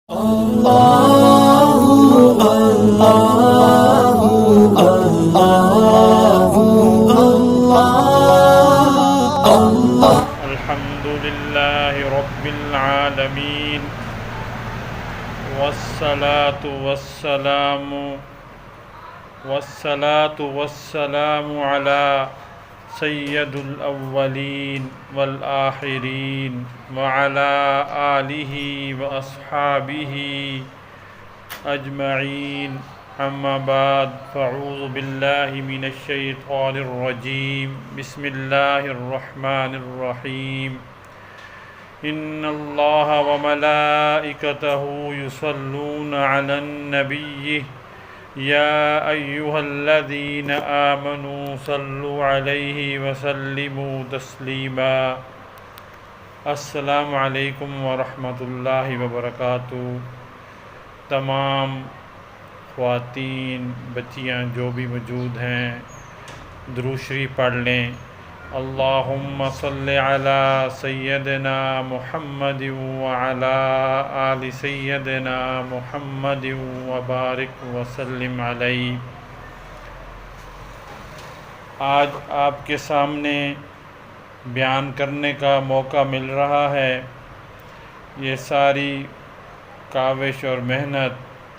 الحمد لله رب العالمين والصلاة والسلام على سيد الأولين والآخرين وعلى آله وأصحابه أجمعين. أما بعد فأعوذ بالله من الشيطان الرجيم. بسم الله الرحمن الرحيم. إن الله وملائكته يصلون على النبي يا أيها الذين آمنوا صلوا عليه وسلموا تسليما. السلام علیکم ورحمۃ اللہ وبرکاتہ. تمام خواتین بچیاں جو بھی موجود ہیں درود شریف پڑھ لیں. اللہم صلی علی سیدنا محمد وعلی آل سیدنا محمد وبارک وسلم علیہ. آج آپ کے سامنے بیان کرنے کا موقع مل رہا ہے. یہ ساری کاوش اور محنت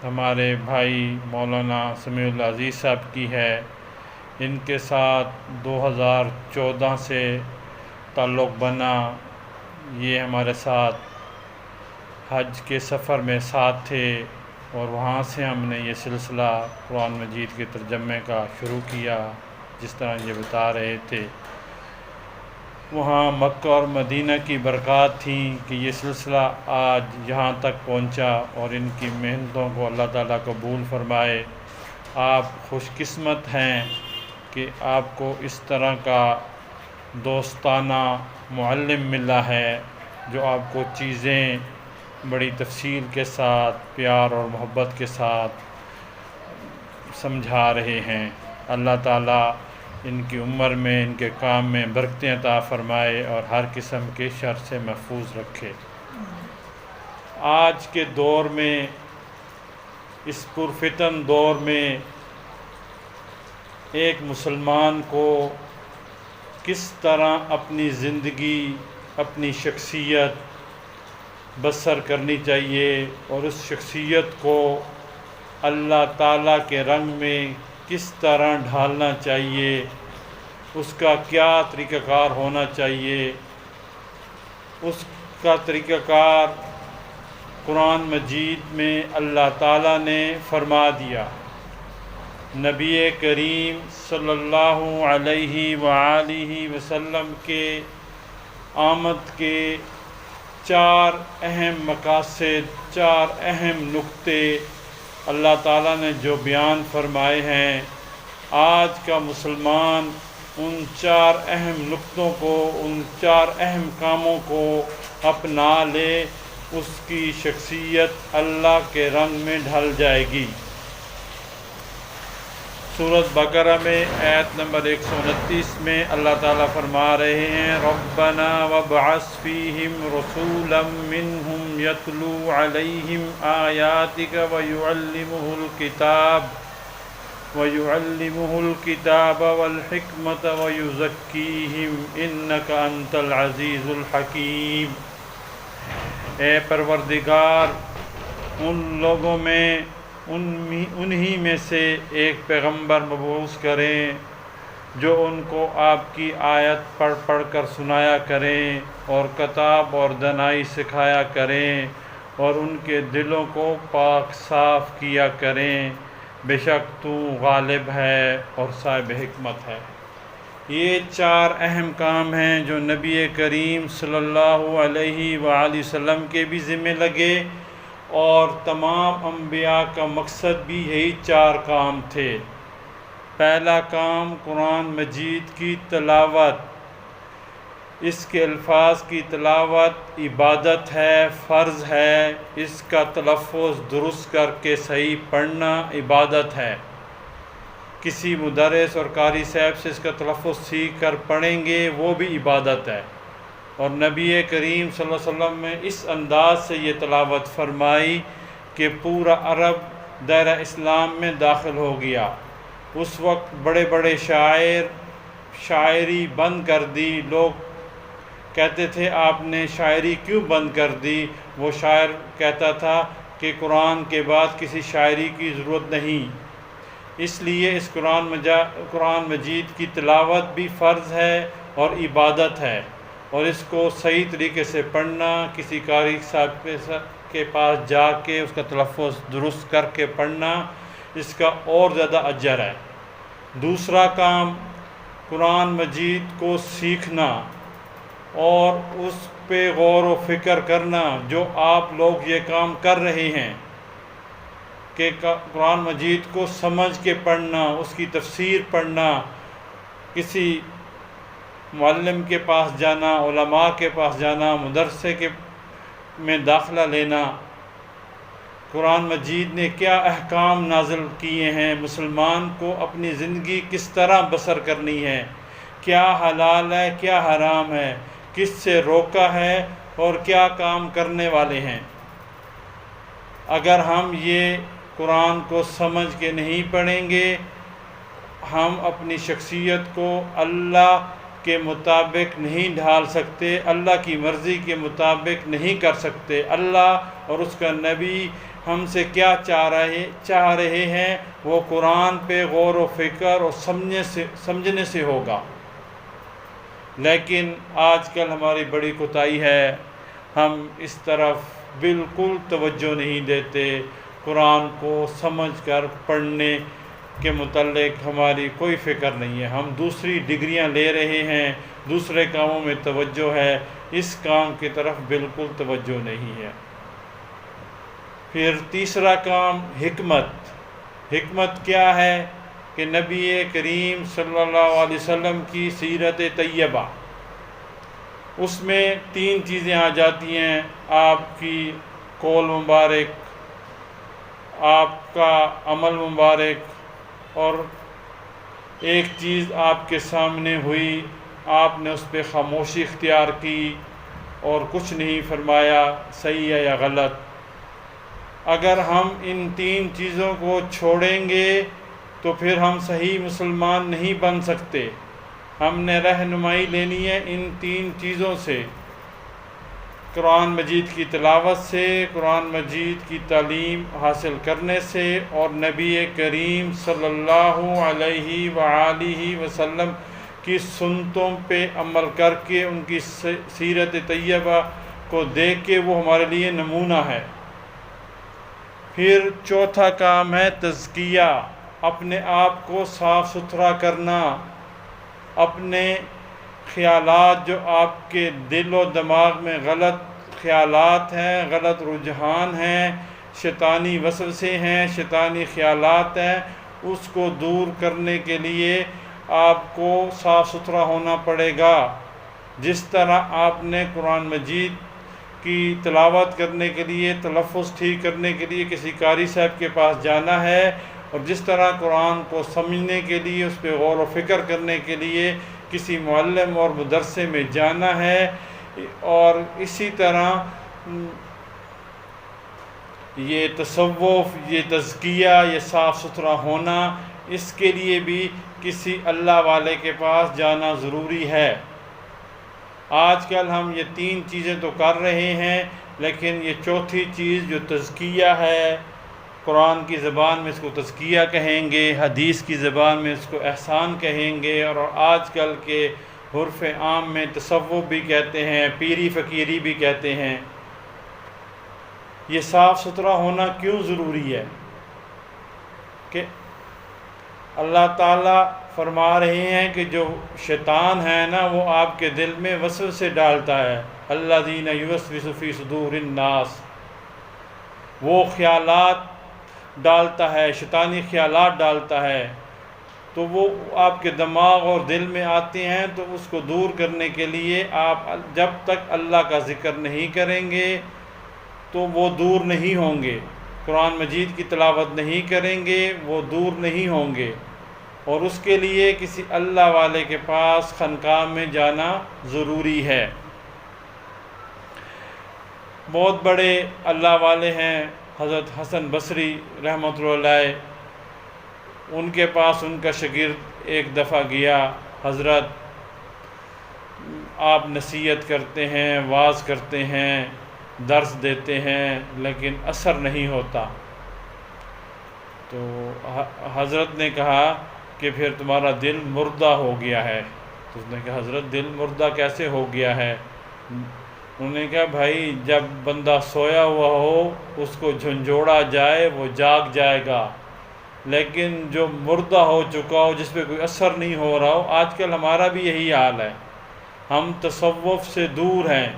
ہمارے بھائی مولانا سمیع العزیز صاحب کی ہے. ان کے ساتھ 2014 سے تعلق بنا. یہ ہمارے ساتھ حج کے سفر میں ساتھ تھے اور وہاں سے ہم نے یہ سلسلہ قرآن مجید کے ترجمے کا شروع کیا. جس طرح یہ بتا رہے تھے وہاں مکہ اور مدینہ کی برکات تھیں کہ یہ سلسلہ آج یہاں تک پہنچا اور ان کی محنتوں کو اللہ تعالیٰ قبول فرمائے. آپ خوش قسمت ہیں کہ آپ کو اس طرح کا دوستانہ معلم ملا ہے جو آپ کو چیزیں بڑی تفصیل کے ساتھ پیار اور محبت کے ساتھ سمجھا رہے ہیں. اللہ تعالیٰ ان کی عمر میں ان کے کام میں برکتیں عطا فرمائے اور ہر قسم کے شر سے محفوظ رکھے. آج کے دور میں اس پرفتن دور میں ایک مسلمان کو کس طرح اپنی زندگی اپنی شخصیت بسر کرنی چاہیے اور اس شخصیت کو اللہ تعالیٰ کے رنگ میں کس طرح ڈھالنا چاہیے، اس کا کیا طریقہ کار ہونا چاہیے، اس کا طریقہ کار قرآن مجید میں اللہ تعالیٰ نے فرما دیا. نبی کریم صلی اللہ علیہ وآلہ وسلم کے آمد کے 4 اہم مقاصد، 4 اہم نقطے اللہ تعالیٰ نے جو بیان فرمائے ہیں. آج کا مسلمان ان 4 اہم نقطوں کو، ان 4 اہم کاموں کو اپنا لے، اس کی شخصیت اللہ کے رنگ میں ڈھل جائے گی. سورۃ بقرہ میں آیت نمبر 129 میں اللہ تعالیٰ فرما رہے ہیں ربنا وابعث فیہم رسولا منہم یتلو علیہم آیاتک ویعلمہ الکتاب والحکمت ویزکیہم انک انت العزیز الحکیم. اے پروردگار ان لوگوں میں انہی میں سے ایک پیغمبر مبعوث کریں جو ان کو آپ کی آیت پڑھ پڑھ کر سنایا کریں اور کتاب اور دانائی سکھایا کریں اور ان کے دلوں کو پاک صاف کیا کریں. بے شک تو غالب ہے اور صاحب حکمت ہے. یہ 4 اہم کام ہیں جو نبی کریم صلی اللہ علیہ وآلہ وسلم کے بھی ذمہ لگے اور تمام انبیاء کا مقصد بھی یہی 4 کام تھے. پہلا کام قرآن مجید کی تلاوت. اس کے الفاظ کی تلاوت عبادت ہے، فرض ہے. اس کا تلفظ درست کر کے صحیح پڑھنا عبادت ہے. کسی مدرس اور قاری صاحب سے اس کا تلفظ سیکھ کر پڑھیں گے وہ بھی عبادت ہے. اور نبی کریم صلی اللہ علیہ وسلم نے اس انداز سے یہ تلاوت فرمائی کہ پورا عرب دائرہ اسلام میں داخل ہو گیا۔ اس وقت بڑے بڑے شاعر شاعری بند کر دی، لوگ کہتے تھے آپ نے شاعری کیوں بند کر دی؟ وہ شاعر کہتا تھا کہ قرآن کے بعد کسی شاعری کی ضرورت نہیں، اس لیے اس قرآن مجید کی تلاوت بھی فرض ہے اور عبادت ہے، اور اس کو صحیح طریقے سے پڑھنا، کسی قاری صاحب کے پاس جا کے اس کا تلفظ درست کر کے پڑھنا، اس کا اور زیادہ اجر ہے۔ دوسرا کام قرآن مجید کو سیکھنا اور اس پہ غور و فکر کرنا، جو آپ لوگ یہ کام کر رہے ہیں کہ قرآن مجید کو سمجھ کے پڑھنا، اس کی تفسیر پڑھنا، کسی معلم کے پاس جانا، علماء کے پاس جانا، مدرسے میں داخلہ لینا، قرآن مجید نے کیا احکام نازل کیے ہیں، مسلمان کو اپنی زندگی کس طرح بسر کرنی ہے، کیا حلال ہے کیا حرام ہے، کس سے روکا ہے اور کیا کام کرنے والے ہیں۔ اگر ہم یہ قرآن کو سمجھ کے نہیں پڑھیں گے، ہم اپنی شخصیت کو اللہ کے مطابق نہیں ڈھال سکتے، اللہ کی مرضی کے مطابق نہیں کر سکتے۔ اللہ اور اس کا نبی ہم سے کیا چاہ رہے ہیں، وہ قرآن پہ غور و فکر اور سمجھنے سے ہوگا۔ لیکن آج کل ہماری بڑی کوتاہی ہے، ہم اس طرف بالکل توجہ نہیں دیتے، قرآن کو سمجھ کر پڑھنے کے متعلق ہماری کوئی فکر نہیں ہے، ہم دوسری ڈگریاں لے رہے ہیں، دوسرے کاموں میں توجہ ہے، اس کام کی طرف بالکل توجہ نہیں ہے۔ پھر تیسرا کام حکمت کیا ہے کہ نبی کریم صلی اللہ علیہ وسلم کی سیرت طیبہ، اس میں 3 چیزیں آ جاتی ہیں، آپ کی قول مبارک، آپ کا عمل مبارک، اور ایک چیز آپ کے سامنے ہوئی، آپ نے اس پہ خاموشی اختیار کی اور کچھ نہیں فرمایا، صحیح ہے یا غلط۔ اگر ہم ان 3 چیزوں کو چھوڑیں گے تو پھر ہم صحیح مسلمان نہیں بن سکتے۔ ہم نے رہنمائی لینی ہے ان 3 چیزوں سے، قرآن مجید کی تلاوت سے، قرآن مجید کی تعلیم حاصل کرنے سے، اور نبی کریم صلی اللہ علیہ وآلہ وسلم کی سنتوں پہ عمل کر کے، ان کی سیرت طیبہ کو دیکھ کے وہ ہمارے لیے نمونہ ہے۔ پھر چوتھا کام ہے تزکیہ، اپنے آپ کو صاف ستھرا کرنا، اپنے خیالات جو آپ کے دل و دماغ میں غلط خیالات ہیں، غلط رجحان ہیں، شیطانی وسوسے ہیں، شیطانی خیالات ہیں، اس کو دور کرنے کے لیے آپ کو صاف ستھرا ہونا پڑے گا۔ جس طرح آپ نے قرآن مجید کی تلاوت کرنے کے لیے، تلفظ ٹھیک کرنے کے لیے کسی قاری صاحب کے پاس جانا ہے، اور جس طرح قرآن کو سمجھنے کے لیے، اس پہ غور و فکر کرنے کے لیے کسی معلم اور مدرسے میں جانا ہے، اور اسی طرح یہ تصوف، یہ تزکیہ، یہ صاف ستھرا ہونا، اس کے لیے بھی کسی اللہ والے کے پاس جانا ضروری ہے۔ آج کل ہم یہ 3 چیزیں تو کر رہے ہیں، لیکن یہ چوتھی چیز جو تزکیہ ہے، قرآن کی زبان میں اس کو تزکیہ کہیں گے، حدیث کی زبان میں اس کو احسان کہیں گے، اور آج کل کے عرف عام میں تصوف بھی کہتے ہیں، پیری فقیری بھی کہتے ہیں۔ یہ صاف ستھرا ہونا کیوں ضروری ہے؟ کہ اللہ تعالیٰ فرما رہے ہیں کہ جو شیطان ہے نا، وہ آپ کے دل میں وسوسے ڈالتا ہے، الذین یوسوس فی صدور الناس، وہ خیالات ڈالتا ہے، شیطانی خیالات ڈالتا ہے، تو وہ آپ کے دماغ اور دل میں آتے ہیں، تو اس کو دور کرنے کے لیے آپ جب تک اللہ کا ذکر نہیں کریں گے تو وہ دور نہیں ہوں گے، قرآن مجید کی تلاوت نہیں کریں گے وہ دور نہیں ہوں گے، اور اس کے لیے کسی اللہ والے کے پاس خانقاہ میں جانا ضروری ہے۔ بہت بڑے اللہ والے ہیں حضرت حسن بصری رحمۃ اللہ علیہ، ان کے پاس ان کا شاگرد ایک دفعہ گیا، حضرت آپ نصیحت کرتے ہیں، واعظ کرتے ہیں، درس دیتے ہیں، لیکن اثر نہیں ہوتا۔ تو حضرت نے کہا کہ پھر تمہارا دل مردہ ہو گیا ہے۔ تو اس نے کہا حضرت دل مردہ کیسے ہو گیا ہے؟ انہوں نے کہا بھائی جب بندہ سویا ہوا ہو اس کو جھنجھوڑا جائے وہ جاگ جائے گا، لیکن جو مردہ ہو چکا ہو، جس پہ کوئی اثر نہیں ہو رہا ہو، آج کل ہمارا بھی یہی حال ہے، ہم تصوف سے دور ہیں،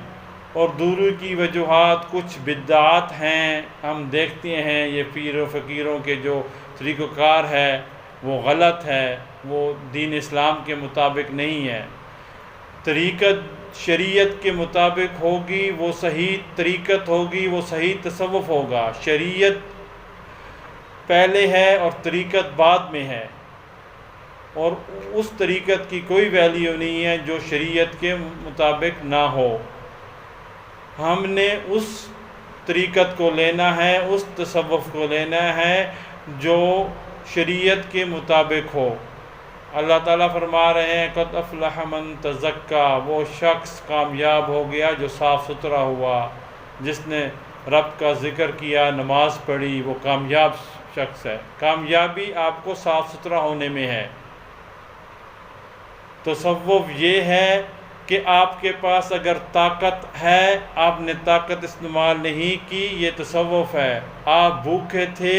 اور دوری کی وجوہات کچھ بدعات ہیں، ہم دیکھتے ہیں یہ پیر و فقیروں کے جو طریقہ کار ہے وہ غلط ہے، وہ دین اسلام کے مطابق نہیں ہے۔ طریقت شریعت کے مطابق ہوگی وہ صحیح طریقت ہوگی، وہ صحیح تصوف ہوگا۔ شریعت پہلے ہے اور طریقت بعد میں ہے، اور اس طریقت کی کوئی ویلیو نہیں ہے جو شریعت کے مطابق نہ ہو۔ ہم نے اس طریقت کو لینا ہے، اس تصوف کو لینا ہے جو شریعت کے مطابق ہو۔ اللہ تعالیٰ فرما رہے ہیں قد افلح من تزکا، وہ شخص کامیاب ہو گیا جو صاف ستھرا ہوا، جس نے رب کا ذکر کیا، نماز پڑھی، وہ کامیاب شخص ہے۔ کامیابی آپ کو صاف ستھرا ہونے میں ہے۔ تصوف یہ ہے کہ آپ کے پاس اگر طاقت ہے، آپ نے طاقت استعمال نہیں کی، یہ تصوف ہے۔ آپ بھوکے تھے،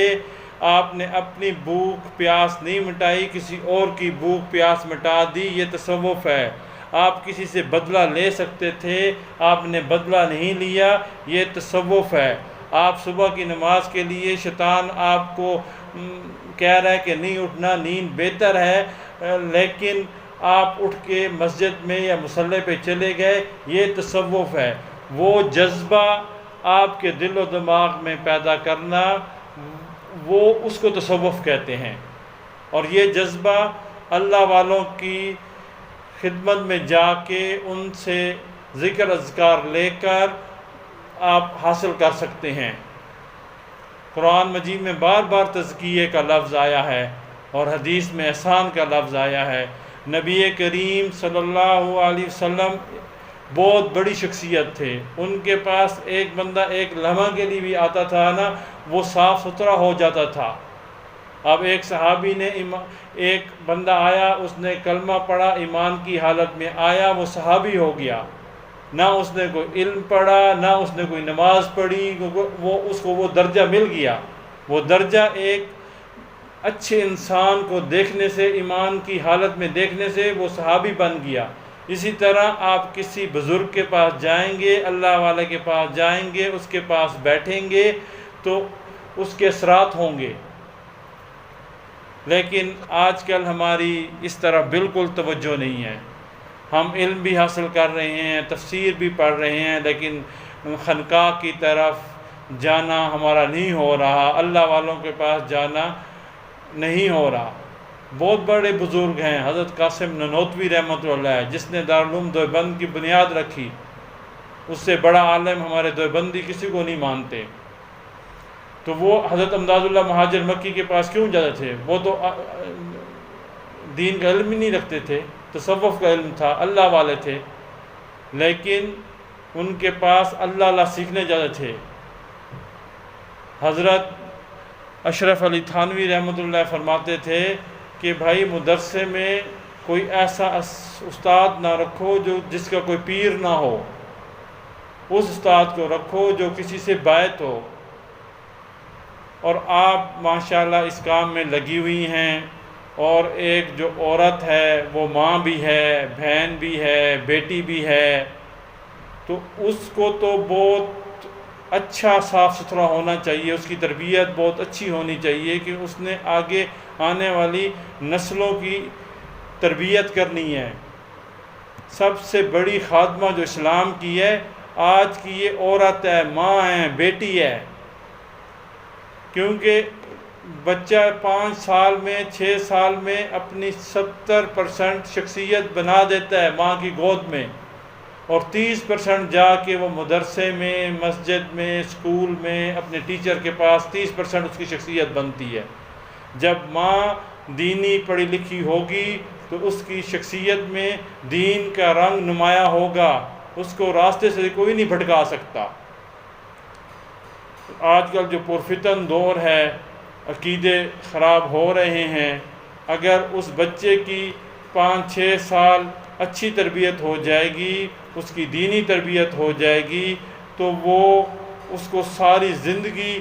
آپ نے اپنی بھوک پیاس نہیں مٹائی، کسی اور کی بھوک پیاس مٹا دی، یہ تصوف ہے۔ آپ کسی سے بدلہ لے سکتے تھے، آپ نے بدلہ نہیں لیا، یہ تصوف ہے۔ آپ صبح کی نماز کے لیے شیطان آپ کو کہہ رہا ہے کہ نہیں اٹھنا، نیند بہتر ہے، لیکن آپ اٹھ کے مسجد میں یا مصلی پہ چلے گئے، یہ تصوف ہے۔ وہ جذبہ آپ کے دل و دماغ میں پیدا کرنا، وہ اس کو تصوف کہتے ہیں۔ اور یہ جذبہ اللہ والوں کی خدمت میں جا کے ان سے ذکر اذکار لے کر آپ حاصل کر سکتے ہیں۔ قرآن مجید میں بار بار تزکیے کا لفظ آیا ہے، اور حدیث میں احسان کا لفظ آیا ہے۔ نبی کریم صلی اللہ علیہ وسلم بہت بڑی شخصیت تھے، ان کے پاس ایک بندہ ایک لمحہ کے لیے بھی آتا تھا نا، وہ صاف ستھرا ہو جاتا تھا۔ اب ایک صحابی نے ایک بندہ آیا، اس نے کلمہ پڑھا، ایمان کی حالت میں آیا، وہ صحابی ہو گیا، نہ اس نے کوئی علم پڑھا، نہ اس نے کوئی نماز پڑھی، اس کو وہ درجہ مل گیا۔ وہ درجہ ایک اچھے انسان کو دیکھنے سے، ایمان کی حالت میں دیکھنے سے وہ صحابی بن گیا۔ اسی طرح آپ کسی بزرگ کے پاس جائیں گے، اللہ والے کے پاس جائیں گے، اس کے پاس بیٹھیں گے تو اس کے اثرات ہوں گے۔ لیکن آج کل ہماری اس طرح بالکل توجہ نہیں ہے۔ ہم علم بھی حاصل کر رہے ہیں، تفسیر بھی پڑھ رہے ہیں، لیکن خانقاہ کی طرف جانا ہمارا نہیں ہو رہا، اللہ والوں کے پاس جانا نہیں ہو رہا۔ بہت بڑے بزرگ ہیں، حضرت قاسم نانوتوی رحمۃ اللہ علیہ، جس نے دارالعلوم دیوبند کی بنیاد رکھی، اس سے بڑا عالم ہمارے دیوبندی کسی کو نہیں مانتے۔ تو وہ حضرت امداد اللہ مہاجر مکی کے پاس کیوں جاتے تھے؟ وہ تو دین کا علم ہی نہیں رکھتے تھے، تصوف کا علم تھا، اللہ والے تھے، لیکن ان کے پاس اللہ سیکھنے جاتے تھے۔ حضرت اشرف علی تھانوی رحمۃ اللہ فرماتے تھے کہ بھائی مدرسے میں کوئی ایسا استاد نہ رکھو جس کا کوئی پیر نہ ہو، اس استاد کو رکھو جو کسی سے بیعت ہو۔ اور آپ ماشاءاللہ اس کام میں لگی ہوئی ہیں، اور ایک جو عورت ہے وہ ماں بھی ہے، بہن بھی ہے، بیٹی بھی ہے، تو اس کو تو بہت اچھا صاف ستھرا ہونا چاہیے، اس کی تربیت بہت اچھی ہونی چاہیے کہ اس نے آگے آنے والی نسلوں کی تربیت کرنی ہے۔ سب سے بڑی خادمہ جو اسلام کی ہے آج کی یہ عورت ہے، ماں ہے، بیٹی ہے، کیونکہ بچہ 5 سال میں 6 سال میں اپنی 70% شخصیت بنا دیتا ہے ماں کی گود میں، اور 30% جا کے وہ مدرسے میں، مسجد میں، اسکول میں اپنے ٹیچر کے پاس 30% اس کی شخصیت بنتی ہے۔ جب ماں دینی پڑھی لکھی ہوگی تو اس کی شخصیت میں دین کا رنگ نمایاں ہوگا، اس کو راستے سے کوئی نہیں بھٹکا سکتا۔ آج کل جو پرفتن دور ہے، عقیدے خراب ہو رہے ہیں، اگر اس بچے کی 5-6 سال اچھی تربیت ہو جائے گی، اس کی دینی تربیت ہو جائے گی، تو وہ اس کو ساری زندگی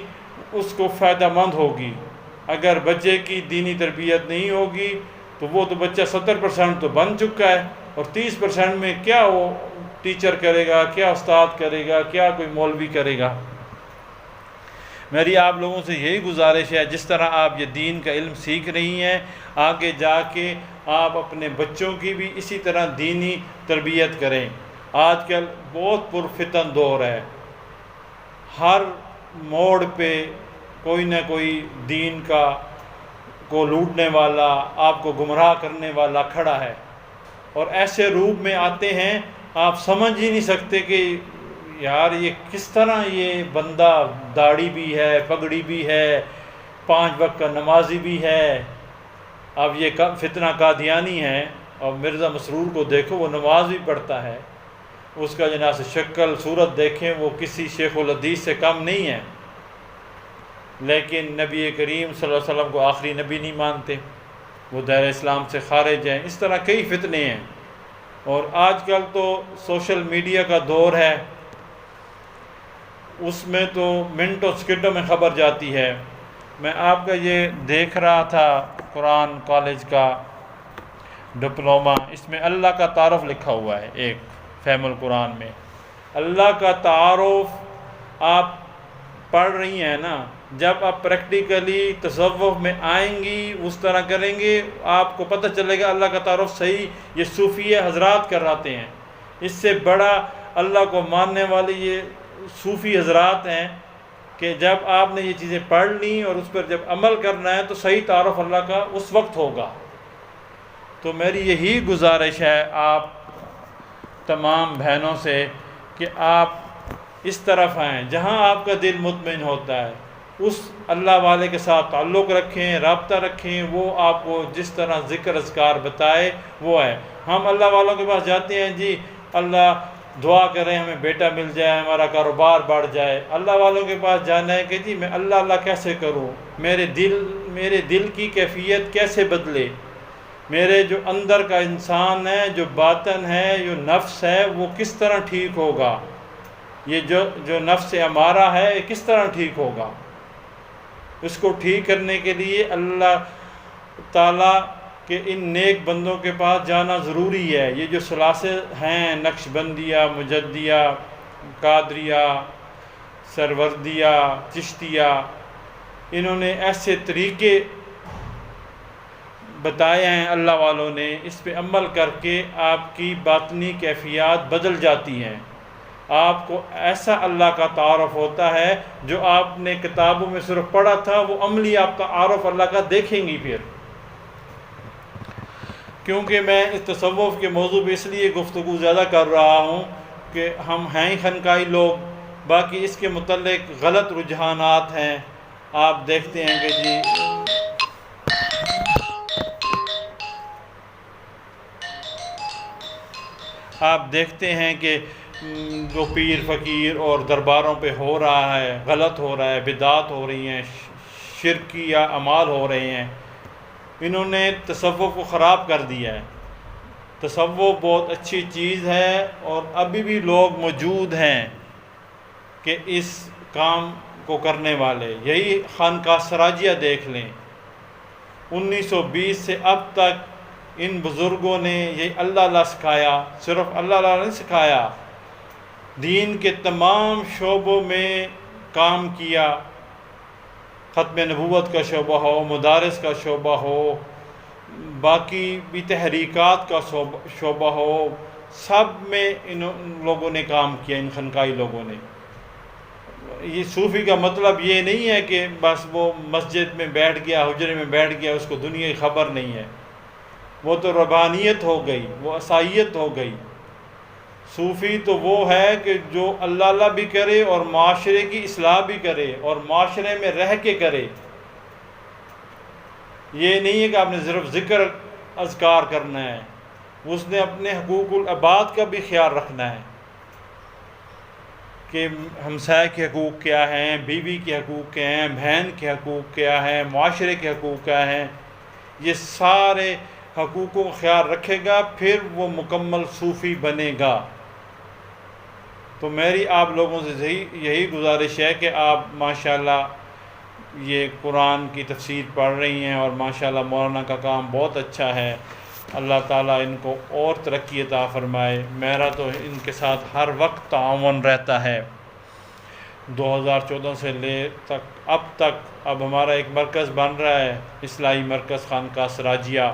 اس کو فائدہ مند ہوگی۔ اگر بچے کی دینی تربیت نہیں ہوگی تو وہ تو بچہ 70% تو بن چکا ہے، اور 30% میں کیا وہ ٹیچر کرے گا، کیا استاد کرے گا، کیا کوئی مولوی کرے گا۔ میری آپ لوگوں سے یہی گزارش ہے، جس طرح آپ یہ دین کا علم سیکھ رہی ہیں، آگے جا کے آپ اپنے بچوں کی بھی اسی طرح دینی تربیت کریں۔ آج کل بہت پرفتن دور ہے، ہر موڑ پہ کوئی نہ کوئی دین کو لوٹنے والا، آپ کو گمراہ کرنے والا کھڑا ہے، اور ایسے روپ میں آتے ہیں آپ سمجھ ہی نہیں سکتے کہ یار یہ کس طرح یہ بندہ داڑھی بھی ہے، پگڑی بھی ہے، 5 وقت کا نمازی بھی ہے۔ اب یہ فتنہ قادیانی ہے، اور مرزا مسرور کو دیکھو، وہ نماز بھی پڑھتا ہے، اس کا جناب سے شکل صورت دیکھیں وہ کسی شیخ الحدیث سے کم نہیں ہے، لیکن نبی کریم صلی اللہ علیہ وسلم کو آخری نبی نہیں مانتے، وہ دائرہ اسلام سے خارج ہیں۔ اس طرح کئی فتنے ہیں، اور آج کل تو سوشل میڈیا کا دور ہے، اس میں تو منٹوں سیکنڈوں میں خبر جاتی ہے۔ میں آپ کا یہ دیکھ رہا تھا قرآن کالج کا ڈپلومہ، اس میں اللہ کا تعارف لکھا ہوا ہے، ایک فہم القرآن میں اللہ کا تعارف آپ پڑھ رہی ہیں نا، جب آپ پریکٹیکلی تصوف میں آئیں گی، اس طرح کریں گے، آپ کو پتہ چلے گا اللہ کا تعارف صحیح یہ صوفیہ حضرات کراتے ہیں۔ اس سے بڑا اللہ کو ماننے والے یہ صوفی حضرات ہیں کہ جب آپ نے یہ چیزیں پڑھ لیں اور اس پر جب عمل کرنا ہے تو صحیح تعارف اللہ کا اس وقت ہوگا۔ تو میری یہی گزارش ہے آپ تمام بہنوں سے کہ آپ اس طرف آئیں جہاں آپ کا دل مطمئن ہوتا ہے، اس اللہ والے کے ساتھ تعلق رکھیں، رابطہ رکھیں، وہ آپ کو جس طرح ذکر اذکار بتائے وہ ہے۔ ہم اللہ والوں کے پاس جاتے ہیں، جی اللہ دعا کریں ہمیں بیٹا مل جائے، ہمارا کاروبار بڑھ جائے۔ اللہ والوں کے پاس جانا ہے کہ جی میں اللہ کیسے کروں، میرے دل کی کیفیت کیسے بدلے، میرے جو اندر کا انسان ہے، جو باطن ہے، جو نفس ہے، وہ کس طرح ٹھیک ہوگا، یہ جو نفس ہمارا ہے یہ کس طرح ٹھیک ہوگا۔ اس کو ٹھیک کرنے کے لیے اللہ تعالیٰ کہ ان نیک بندوں کے پاس جانا ضروری ہے۔ یہ جو سلاسل ہیں، نقش بندیہ، مجدیہ، قادریہ، سروردیہ، چشتیہ، انہوں نے ایسے طریقے بتائے ہیں اللہ والوں نے، اس پہ عمل کر کے آپ کی باطنی کیفیات بدل جاتی ہیں، آپ کو ایسا اللہ کا تعارف ہوتا ہے جو آپ نے کتابوں میں صرف پڑھا تھا، وہ عملی آپ تعارف اللہ کا دیکھیں گی۔ پھر کیونکہ میں اس تصوف کے موضوع پہ اس لیے گفتگو زیادہ کر رہا ہوں کہ ہم ہیں ہی خنقائی لوگ، باقی اس کے متعلق غلط رجحانات ہیں۔ آپ دیکھتے ہیں کہ جی آپ دیکھتے ہیں کہ جو پیر فقیر اور درباروں پہ ہو رہا ہے، غلط ہو رہا ہے، بدعات ہو رہی ہیں، شرکی یا اعمال ہو رہے ہیں، انہوں نے تصوف کو خراب کر دیا ہے۔ تصوف بہت اچھی چیز ہے، اور ابھی بھی لوگ موجود ہیں کہ اس کام کو کرنے والے۔ یہی خانقاہ سراجیہ دیکھ لیں، 1920 سے اب تک ان بزرگوں نے یہ اللہ سکھایا، صرف اللہ نہیں سکھایا، دین کے تمام شعبوں میں کام کیا، ختم نبوت کا شعبہ ہو، مدارس کا شعبہ ہو، باقی بھی تحریکات کا شعبہ ہو، سب میں ان لوگوں نے کام کیا، ان خنقائی لوگوں نے۔ یہ صوفی کا مطلب یہ نہیں ہے کہ بس وہ مسجد میں بیٹھ گیا، حجرے میں بیٹھ گیا، اس کو دنیا کی خبر نہیں ہے، وہ تو ربانیت ہو گئی، وہ عیسائیت ہو گئی۔ صوفی تو وہ ہے کہ جو اللہ اللہ بھی کرے اور معاشرے کی اصلاح بھی کرے اور معاشرے میں رہ کے کرے. یہ نہیں ہے کہ آپ نے صرف ذکر اذکار کرنا ہے، اس نے اپنے حقوق العباد کا بھی خیال رکھنا ہے کہ ہمسائے کے حقوق کیا ہیں، بیوی کے حقوق کیا ہیں، بہن کے حقوق کیا ہیں، معاشرے کے حقوق کیا ہیں. یہ سارے حقوقوں کا خیال رکھے گا، پھر وہ مکمل صوفی بنے گا. تو میری آپ لوگوں سے یہی گزارش ہے کہ آپ ماشاءاللہ یہ قرآن کی تفسیر پڑھ رہی ہیں اور ماشاءاللہ مولانا کا کام بہت اچھا ہے. اللہ تعالیٰ ان کو اور ترقی عطا فرمائے. میرا تو ان کے ساتھ ہر وقت تعاون رہتا ہے 2014 سے اب تک. اب ہمارا ایک مرکز بن رہا ہے، اصلاحی مرکز خانقاہ سراجیہ.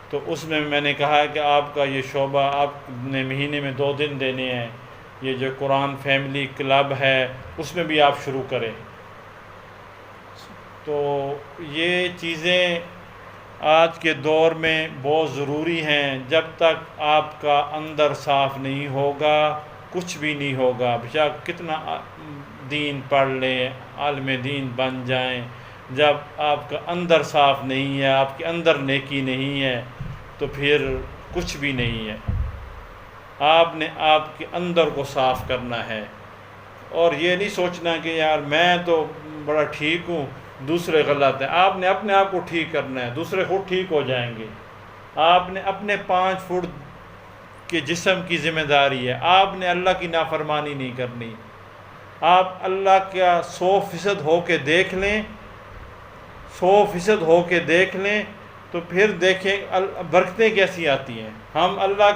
تو اس میں نے کہا ہے کہ آپ کا یہ شعبہ آپ نے مہینے میں 2 دن دینے ہیں. یہ جو قرآن فیملی کلب ہے اس میں بھی آپ شروع کریں. تو یہ چیزیں آج کے دور میں بہت ضروری ہیں. جب تک آپ کا اندر صاف نہیں ہوگا کچھ بھی نہیں ہوگا. بشک کتنا دین پڑھ لیں، عالم دین بن جائیں، جب آپ کا اندر صاف نہیں ہے، آپ کے اندر نیکی نہیں ہے تو پھر کچھ بھی نہیں ہے. آپ نے آپ کے اندر کو صاف کرنا ہے اور یہ نہیں سوچنا کہ یار میں تو بڑا ٹھیک ہوں دوسرے غلط ہیں. آپ نے اپنے آپ کو ٹھیک کرنا ہے، دوسرے خود ٹھیک ہو جائیں گے. آپ نے اپنے 5 فٹ کے جسم کی ذمہ داری ہے. آپ نے اللہ کی نافرمانی نہیں کرنی. آپ اللہ کا 100% ہو کے دیکھ لیں، 100% ہو کے دیکھ لیں تو پھر دیکھیں برکتیں کیسی آتی ہیں. ہم اللہ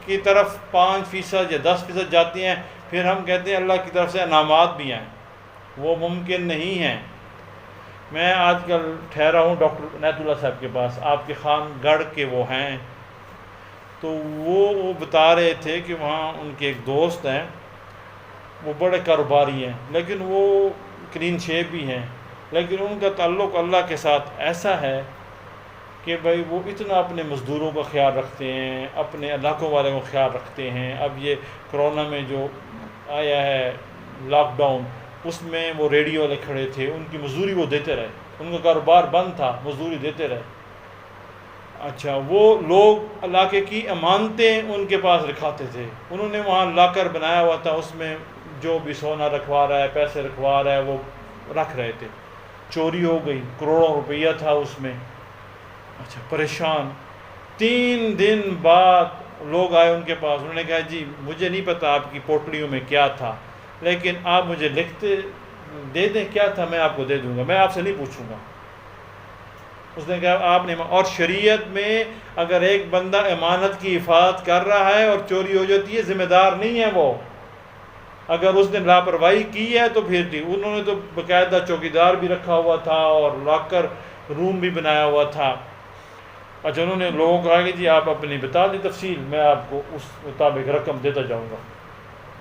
کی طرف 5% یا 10% جاتی ہیں، پھر ہم کہتے ہیں اللہ کی طرف سے انعامات بھی ہیں. وہ ممکن نہیں ہیں. میں آج کل ٹھہرا ہوں ڈاکٹر عنایت اللہ صاحب کے پاس، آپ کے خان گڑھ کے وہ ہیں. تو وہ بتا رہے تھے کہ وہاں ان کے ایک دوست ہیں، وہ بڑے کاروباری ہیں لیکن وہ کلین شیپ بھی ہیں، لیکن ان کا تعلق اللہ کے ساتھ ایسا ہے کہ بھائی وہ اتنا اپنے مزدوروں کا خیال رکھتے ہیں، اپنے علاقوں والے کو خیال رکھتے ہیں. اب یہ کرونا میں جو آیا ہے لاک ڈاؤن، اس میں وہ ریڈیو والے کھڑے تھے، ان کی مزدوری وہ دیتے رہے. ان کا کاروبار بند تھا، مزدوری دیتے رہے. اچھا، وہ لوگ علاقے کی امانتیں ان کے پاس رکھاتے تھے. انہوں نے وہاں لاکر بنایا ہوا تھا، اس میں جو بھی سونا رکھوا رہا ہے، پیسے رکھوا رہا ہے، وہ رکھ رہے تھے. چوری ہو گئی، کروڑوں روپیہ تھا اس میں. اچھا، پریشان. 3 دن بعد لوگ آئے ان کے پاس. انہوں نے کہا جی مجھے نہیں پتا آپ کی پوٹلیوں میں کیا تھا، لیکن آپ مجھے لکھتے دے دیں کیا تھا، میں آپ کو دے دوں گا، میں آپ سے نہیں پوچھوں گا. اس نے کہا آپ نے، اور شریعت میں اگر ایک بندہ امانت کی حفاظت کر رہا ہے اور چوری ہو جاتی ہے، ذمہ دار نہیں ہے وہ. اگر اس نے لاپرواہی کی ہے تو پھر تھی. انہوں نے تو باقاعدہ چوکیدار بھی رکھا ہوا تھا اور لاکر روم بھی بنایا ہوا تھا. اچھا، انہوں نے لوگوں کو کہا کہ جی آپ اپنی بتا دیں تفصیل، میں آپ کو اس مطابق رقم دیتا جاؤں گا.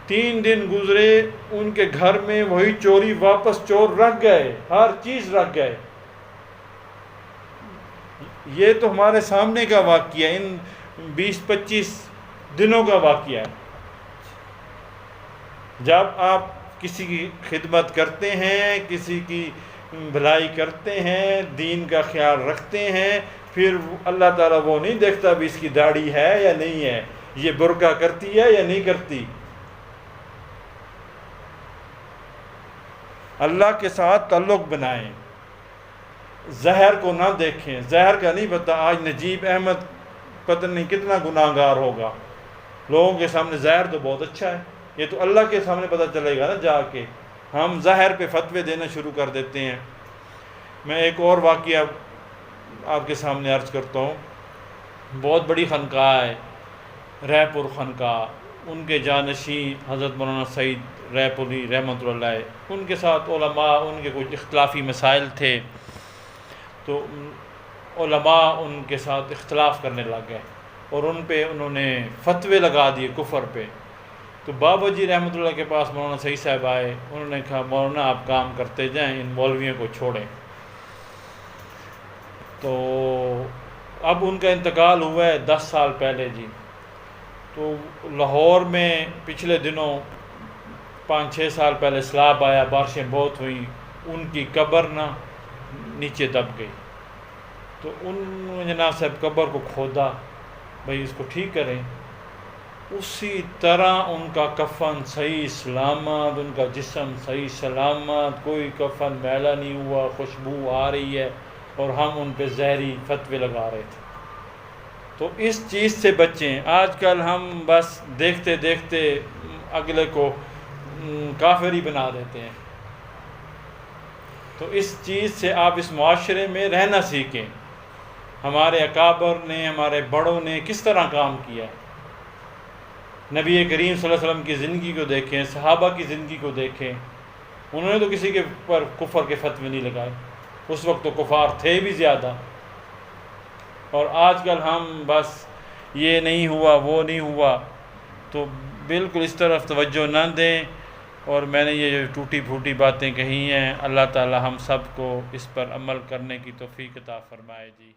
3 دن گزرے، ان کے گھر میں وہی چوری واپس چور رکھ گئے، ہر چیز رکھ گئے. یہ تو ہمارے سامنے کا واقعہ، ان 20-25 دنوں کا واقعہ ہے. جب آپ کسی کی خدمت کرتے ہیں، کسی کی بھلائی کرتے ہیں، دین کا خیال رکھتے ہیں، پھر اللہ تعالیٰ وہ نہیں دیکھتا بھی اس کی داڑھی ہے یا نہیں ہے، یہ برقع کرتی ہے یا نہیں کرتی. اللہ کے ساتھ تعلق بنائیں، زہر کو نہ دیکھیں. زہر کا نہیں پتہ آج نجیب احمد پتہ نہیں کتنا گناہ گار ہوگا. لوگوں کے سامنے زہر تو بہت اچھا ہے، یہ تو اللہ کے سامنے پتہ چلے گا نا جا کے. ہم زہر پہ فتوے دینا شروع کر دیتے ہیں. میں ایک اور واقعہ آپ کے سامنے عرض کرتا ہوں. بہت بڑی خانقاہ ہے رائے پور خانقاہ، ان کے جانشین حضرت مولانا سعید رائے پوری رحمۃ اللہ علیہ، ان کے ساتھ علماء، ان کے کچھ اختلافی مسائل تھے تو علماء ان کے ساتھ اختلاف کرنے لگ گئے اور ان پہ انہوں نے فتوے لگا دیے کفر پہ. تو بابا جی رحمۃ اللہ کے پاس مولانا سعید صاحب آئے. انہوں نے کہا مولانا آپ کام کرتے جائیں، ان مولویوں کو چھوڑیں. تو اب ان کا انتقال ہوا ہے 10 سال پہلے جی. تو لاہور میں پچھلے دنوں 5-6 سال پہلے سیلاب آیا، بارشیں بہت ہوئیں، ان کی قبر نہ نیچے دب گئی، تو ان جناب صاحب قبر کو کھودا، بھئی اس کو ٹھیک کریں، اسی طرح ان کا کفن صحیح سلامت، ان کا جسم صحیح سلامت، کوئی کفن میلا نہیں ہوا، خوشبو آ رہی ہے، اور ہم ان پہ زہری فتوے لگا رہے تھے۔ تو اس چیز سے بچیں۔ آج کل ہم بس دیکھتے دیکھتے اگلے کو کافر ہی بنا دیتے ہیں، تو اس چیز سے آپ اس معاشرے میں رہنا سیکھیں۔ ہمارے اکابر نے، ہمارے بڑوں نے کس طرح کام کیا ہے، نبی کریم صلی اللہ علیہ وسلم کی زندگی کو دیکھیں، صحابہ کی زندگی کو دیکھیں، انہوں نے تو کسی کے پر کفر کے فتوے نہیں لگائے، اس وقت تو کفار تھے بھی زیادہ۔ اور آج کل ہم بس یہ نہیں ہوا وہ نہیں ہوا، تو بالکل اس طرف توجہ نہ دیں۔ اور میں نے یہ جو ٹوٹی پھوٹی باتیں کہی ہیں، اللہ تعالی ہم سب کو اس پر عمل کرنے کی توفیق عطا فرمائے جی۔